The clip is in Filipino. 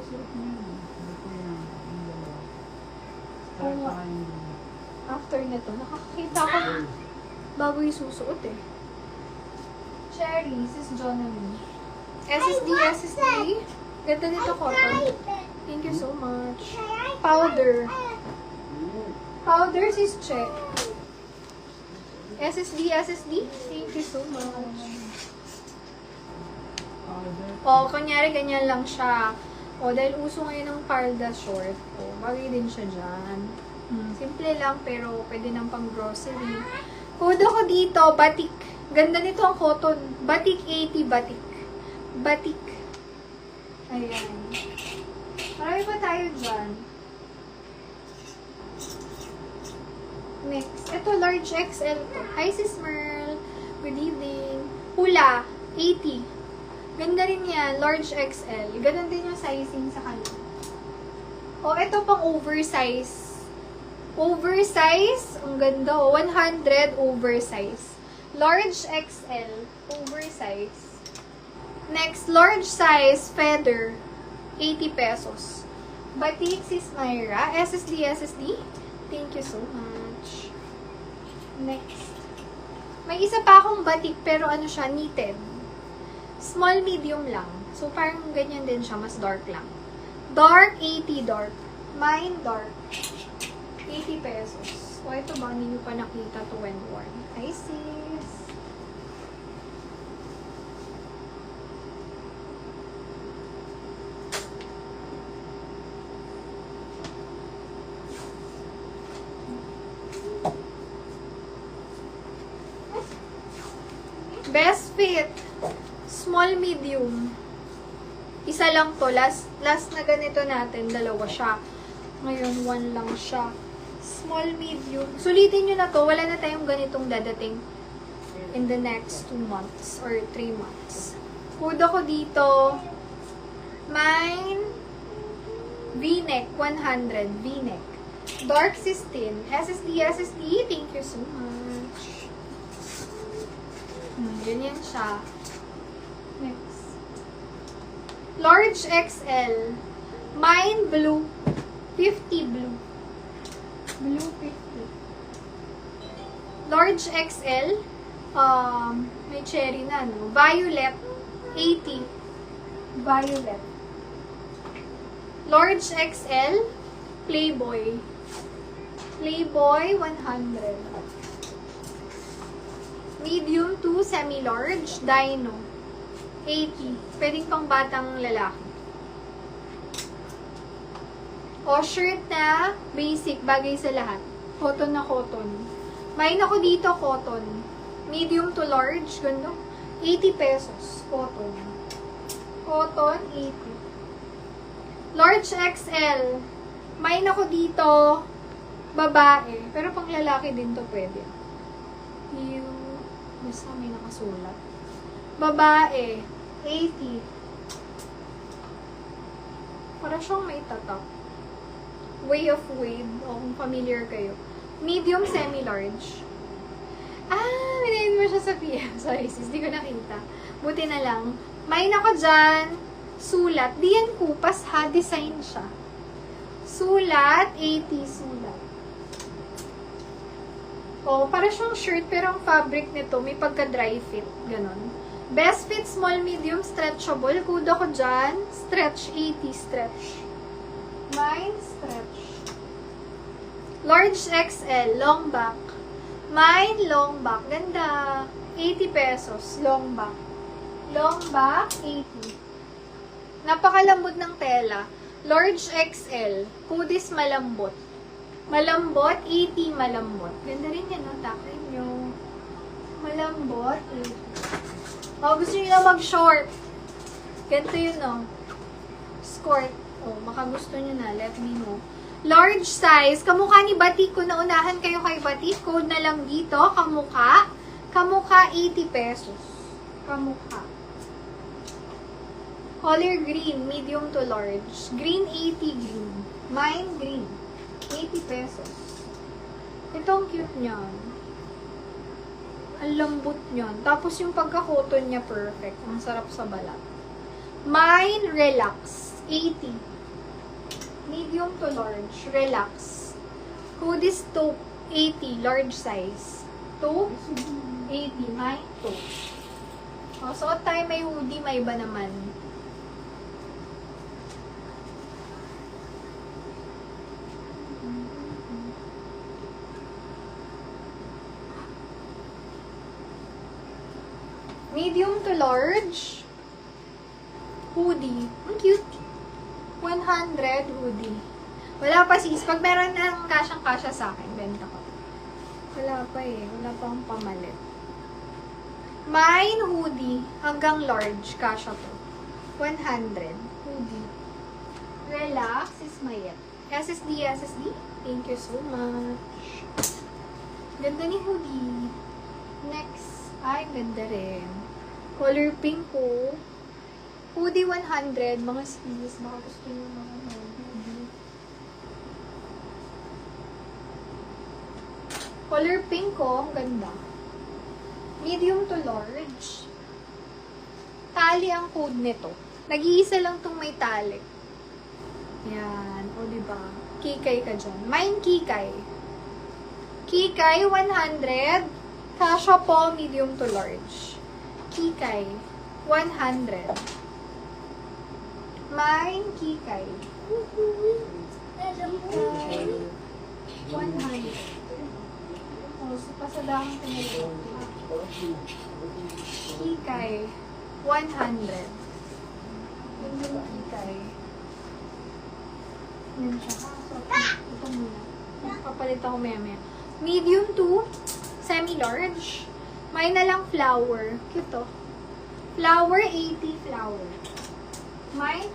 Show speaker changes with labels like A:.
A: suot mo yun. Ito yan. Yung dalawa.
B: Oo nga.
A: Saka yung
B: After nito, nakakakita ko bago yung susuot eh. Cherry, sis Jonami. SSD. Ganda nito, cotton. Thank you so much. Powder. Powder, sis Che. SSD. Thank you so much.
A: powder.
B: O, kunyari, ganyan lang siya. O, dahil uso ngayon ng palda short. O, bagay din siya dyan. Simple lang, pero pwede nang pang grocery. Code ako dito, batik. Ganda nito ang cotton. Batik 80, batik. Batik. Ayan. Marami pa tayo dyan. Next. Ito, large XL to. Hi, Sis Merl. Good evening. Pula, 80. Ganda rin yan, large XL. Ganon din yung sizing sa kanya. O, ito pang oversize. Oversize, ang ganda o. 100 oversize. Large XL, oversize. Next, large size, feather. 80 pesos. Batik, Sis Myra. SSD. Thank you so much. Next. May isa pa akong batik, pero ano siya, knitted. Small, medium lang. So, parang ganyan din siya, mas dark lang. Dark, 80 dark. Mine, dark. 80 pesos. O, ito ba, hindi nyo pa nakita to when worn. Hi, sis. Best fit. Small, medium. Isa lang to. Last na ganito natin, dalawa siya. Ngayon, one lang siya. Small, medium. Sulitin nyo na to. Wala na tayong ganitong dadating in the next 2 months or 3 months. Code ako dito. Mine, V-neck, 100. V-neck. Dark 16. SSD. Thank you so much. Ganyan siya. Next. Large XL. Mine, blue. 50 blue. Blue 50. Large XL. May cherry na, no? Violet. 80. Violet. Large XL. Playboy. Playboy, 100. Medium to semi-large. Dino. 80. Pwedeng pang batang lalaki. O, shirt na basic. Bagay sa lahat. Cotton na cotton. Mine ako dito, cotton. Medium to large. Ganda. 80 pesos. Cotton. Cotton, 80. Large XL. Mine ako dito, babae. Pero pang lalaki din to pwede. Basta may nakasulat. Babae, 80. Para siyang may tatak. Way of Wade, o kung familiar kayo. Medium, semi-large. Binayin mo siya sa PM. Sorry sis, di ko nakita. Buti na lang. May ako dyan, sulat. Di yan kupas ha, design siya. Sulat, 80 sulat. O, para siyang shirt, pero ang fabric nito, may pagka-dry fit. Ganon. Best fit, small, medium, stretchable. Kudo ko dyan, stretch, 80 stretch. Mine, stretch. Large XL, long back. Mine, long back. Ganda. 80 pesos, long back. Long back, 80. Napakalambot ng tela. Large XL, kudis malambot. Malambot, 80 malambot. Ganda rin yan, no? Takrin nyo. Malambot, 80. O, gusto nyo na mag-short. Ganito yun, no? Skirt. O, makagusto nyo na. Let me know. Large size. Kamukha ni Batik. Kung naunahan kayo kay Batik, code na lang dito. Kamukha. Kamukha, 80 pesos. Kamukha. Color green, medium to large. Green, 80 green. Mine, green. 80 pesos. Ito ang cute niyan. Ang lambot niyan. Tapos yung pagka-cotton niya perfect. Ang sarap sa balat. Mine, relax. 80. Medium to large. Relax. Hoodies to 80. Large size. To 80. Mine to. O, suot tayo may hoodie. May iba naman. Medium to large. Hoodie. Ang cute. 100 hoodie. Wala pa sis. Pag meron ng kasyang-kasya sa akin, benta ko. Wala pa eh. Wala pa akong pamalit. Mine hoodie. Hanggang large. Kasya to. 100. Hoodie. Relax is mayet. SSD, SSD. Thank you so much. Ganda ni hoodie. Next. Ay, ganda rin. Color pink ko. Hoodie 100. Mga sis. Baka gusto nyo mga hoodie. Color pink ko. Ang ganda. Medium to large. Tali ang code nito. Nag-iisa lang tong may tali. Yan. O, diba? Kikay ka dyan. Mine kikay. Kikay 100. Kasha po, medium to large. Kikay, 100. Mine, Kikay. Kikay, 100. Oh, pasadahan ko na ito. Kikay, 100. Yun yung Kikay. Yan siya. So, ito muna. Papalit ako maya-maya. Medium to semi-large. May na lang flower. Cute to. Flower, 80 flower. May